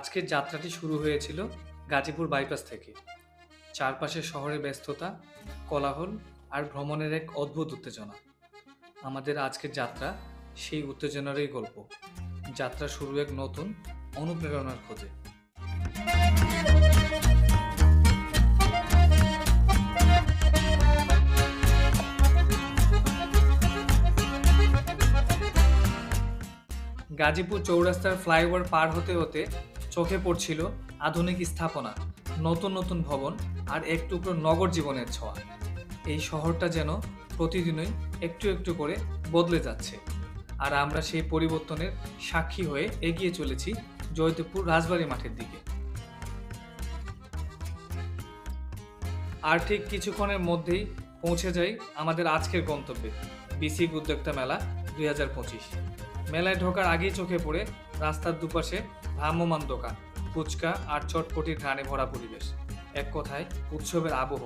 আজকের যাত্রাটি শুরু হয়েছিল গাজীপুর বাইপাস থেকে। চারপাশে শহরের ব্যস্ততা, কোলাহল আর ভ্রমণের এক অদ্ভুত উত্তেজনা। আমাদের আজকের যাত্রা সেই উত্তেজনারই গল্প। যাত্রা শুরু এক নতুন অনুপ্রেরণার খোঁজে। গাজীপুর চৌরাস্তার ফ্লাইওভার পার হতে হতে চোখে পড়ছিল আধুনিক স্থাপনা, নতুন নতুন ভবন আর এক টুকরো নগর জীবনের ছোঁয়া। এই শহরটা যেন প্রতিদিনই একটু একটু করে বদলে যাচ্ছে, আর আমরা সেই পরিবর্তনের সাক্ষী হয়ে এগিয়ে চলেছি জয়দেবপুর রাজবাড়ী মাঠের দিকে। আর ঠিক কিছুক্ষণের মধ্যেই পৌঁছে যাই আমাদের আজকের গন্তব্যে, বিসিক উদ্যোক্তা মেলা 2025। মেলায় ঢোকার আগেই চোখে পড়ে রাস্তার দুপাশে ভ্রাম্যমান দোকান, ফুচকা আর চটপটির ঘ্রাণে ভরা পরিবেশ। এক কথায় উৎসবের আবহ।